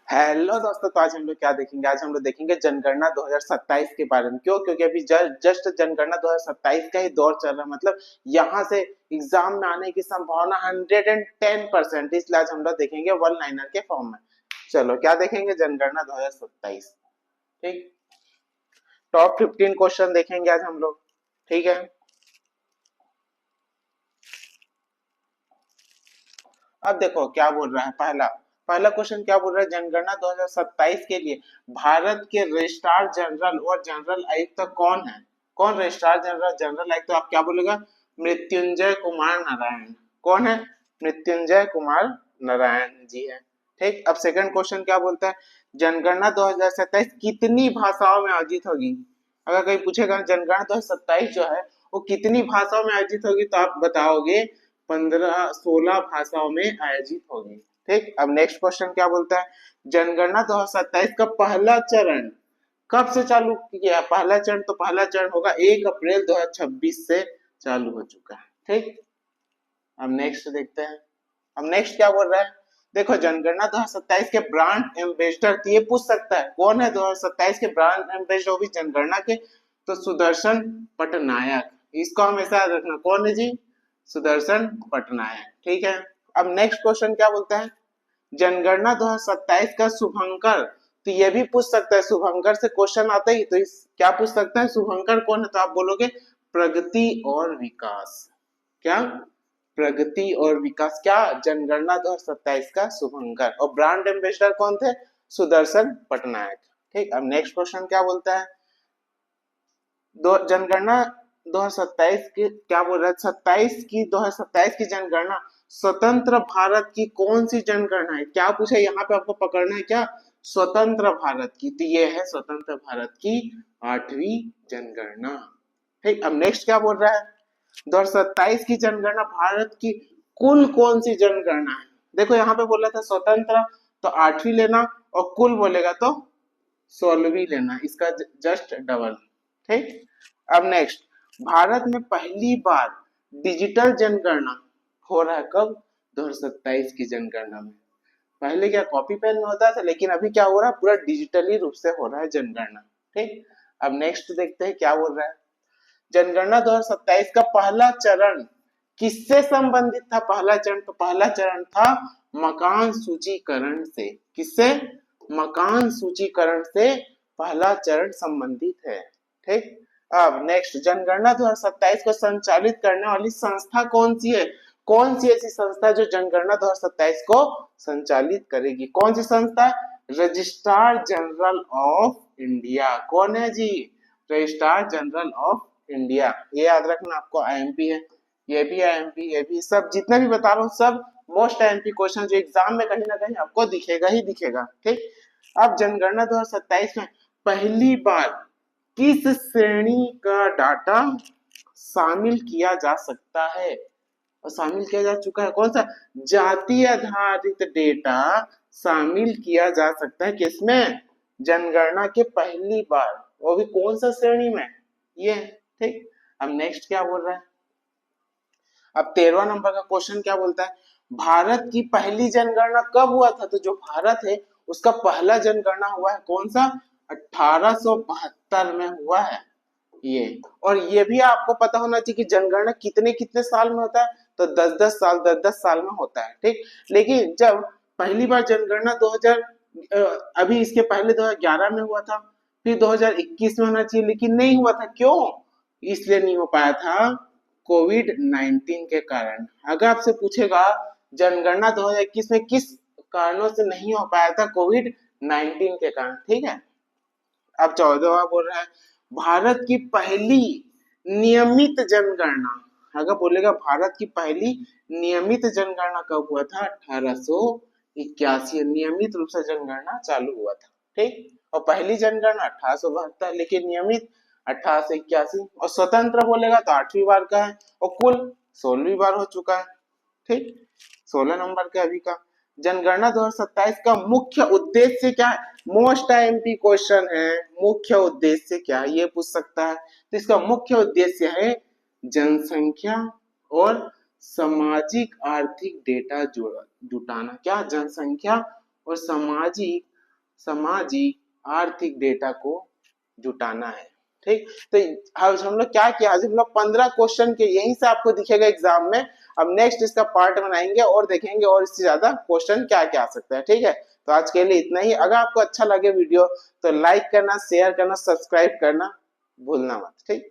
Hello दोस्तों, तो आज हम लोग क्या देखेंगे? आज हम लोग देखेंगे जनगणना 2027 के बारे में। क्यों? क्योंकि अभी जस्ट जनगणना 2027 का ही दौर चल रहा है। मतलब यहाँ से एग्जाम में आने की संभावना 110%। इसलिए आज हम लोग देखेंगे वन लाइनर के फॉर्म में। चलो क्या देखेंगे? जनगणना 2027। ठीक। टॉप 15 क्वेश्चन देखेंगे आज हम लोग। ठीक है। अब देखो क्या बोल रहा है। पहला पहला क्वेश्चन क्या बोल रहा है? जनगणना 2027 के लिए भारत के रजिस्ट्रार जनरल और जनरल आयुक्त कौन है? कौन रजिस्ट्रार जनरल जनरल आयुक्त? तो आप क्या बोलेगा? मृत्युंजय कुमार नारायण। कौन है? मृत्युंजय कुमार नारायण जी है। ठीक। अब सेकंड क्वेश्चन क्या बोलता है? जनगणना 2027 कितनी भाषाओं में आयोजित होगी? अगर कहीं पूछेगा जनगणना 2027 जो है वो कितनी भाषाओं में आयोजित होगी, तो आप बताओगे 15-16 भाषाओं में आयोजित होगी। ठीक। अब नेक्स्ट क्वेश्चन क्या बोलता है? जनगणना 2027 का पहला चरण कब से चालू किया? पहला चरण तो पहला चरण होगा 1 अप्रैल 2026 से चालू हो चुका है। ठीक। अब नेक्स्ट देखते हैं। अब नेक्स्ट क्या बोल रहा है? देखो जनगणना 2027 के ब्रांड एम्बेसडर, तो ये पूछ सकता है कौन है 2027 के ब्रांड एम्बेसडर, वो भी जनगणना के। तो सुदर्शन पटनायक। इसको हमेशा याद रखना। कौन है जी? सुदर्शन पटनायक। ठीक है। अब नेक्स्ट क्वेश्चन क्या बोलता है? जनगणना 2027 का शुभंकर, तो ये भी पूछ सकता है। शुभंकर से क्वेश्चन आता ही तो इस क्या पूछ सकता है? शुभंकर कौन है? तो आप बोलोगे प्रगति और विकास। क्या? प्रगति और विकास। क्या? जनगणना 2027 का शुभंकर। और ब्रांड एम्बेसडर कौन थे? सुदर्शन पटनायक। ठीक। अब नेक्स्ट क्वेश्चन क्या बोलता है? जनगणना 2027 की क्या बोल रहा है? 2027 की जनगणना स्वतंत्र भारत की कौन सी जनगणना है? क्या पूछा यहाँ पे? आपको पकड़ना है क्या? स्वतंत्र भारत की। तो ये है स्वतंत्र भारत की 8वीं जनगणना। ठीक। अब नेक्स्ट क्या बोल रहा है? 2027 की जनगणना भारत की कुल कौन सी जनगणना है? देखो यहाँ पे बोला था स्वतंत्र, तो 8वीं लेना, और कुल बोलेगा तो 16वीं लेना। इसका जस्ट डबल। ठीक। अब नेक्स्ट, भारत में पहली बार डिजिटल जनगणना हो रहा है कब? 2027 की जनगणना में। पहले क्या कॉपी पेन में होता था, लेकिन अभी क्या हो रहा है? पूरा डिजिटली रूप से हो रहा है जनगणना। ठीक। अब नेक्स्ट देखते हैं क्या बोल रहा है। जनगणना 2027 का पहला चरण किससे संबंधित था? पहला चरण तो पहला चरण था मकान सूचीकरण से। किससे? मकान सूचीकरण से पहला चरण संबंधित है। ठीक। अब नेक्स्ट, जनगणना 2027 को संचालित करने वाली संस्था कौन सी है? कौन सी ऐसी संस्था जो जनगणना 2027 को संचालित करेगी? कौन सी संस्था? Registrar general of India. कौन है जी? Registrar general of India. ये याद रखना, आपको आईएमपी है, ये भी आईएमपी, ये भी, सब जितने भी बता रहा हूँ सब मोस्ट आईएमपी क्वेश्चन जो एग्जाम में कहीं ना कहीं आपको दिखेगा ही दिखेगा। ठीक। अब जनगणना 2027 में पहली बार किस श्रेणी का डाटा शामिल किया जा सकता है? और शामिल किया जा चुका है। कौन सा? जाति आधारित डेटा शामिल किया जा सकता है। किसमें? जनगणना के पहली बार। वो भी कौन सा श्रेणी में? ये। ठीक। अब नेक्स्ट क्या बोल रहा है? अब 13वां नंबर का क्वेश्चन क्या बोलता है? भारत की पहली जनगणना कब हुआ था? तो जो भारत है उसका पहला जनगणना हुआ है कौन सा? 1872 में हुआ है ये। और ये भी आपको पता होना चाहिए कि जनगणना कितने कितने साल में होता है? तो 10-10 साल में होता है। ठीक। लेकिन जब पहली बार जनगणना 2000 अभी इसके पहले 2011 में हुआ था, फिर 2021 में होना चाहिए, लेकिन नहीं हुआ था। क्यों? इसलिए नहीं हो पाया था, कोविड 19 के कारण। अगर आपसे पूछेगा जनगणना 2021 में किस कारणों से नहीं हो पाया था? कोविड 19 के कारण। ठीक है। अब 14वां बोल रहा है भारत की पहली नियमित जनगणना। अगर बोलेगा भारत की पहली नियमित जनगणना कब हुआ था? 1881। नियमित रूप से जनगणना चालू हुआ था। ठीक। और पहली जनगणना 1872, लेकिन नियमित 1881। और स्वतंत्र बोलेगा तो 8वीं बार का है, और कुल 16वीं बार हो चुका है। ठीक। 16 नंबर का अभी का। जनगणना 2027 का मुख्य उद्देश्य क्या है? मोस्ट आईएमपी क्वेश्चन है। मुख्य उद्देश्य क्या है ये पूछ सकता है। तो इसका मुख्य उद्देश्य है जनसंख्या और सामाजिक आर्थिक डेटा जुटाना। क्या? जनसंख्या और सामाजिक सामाजिक आर्थिक डेटा को जुटाना है। ठीक, तो आज हम लोग क्या किया, आज हम लोग 15 क्वेश्चन के यहीं से आपको दिखेगा एग्जाम में। अब नेक्स्ट इसका पार्ट बनाएंगे और देखेंगे और इससे ज्यादा क्वेश्चन क्या क्या आ सकता है। ठीक है, तो आज के लिए इतना ही। अगर आपको अच्छा लगे वीडियो तो लाइक करना, शेयर करना, सब्सक्राइब करना भूलना मत। ठीक।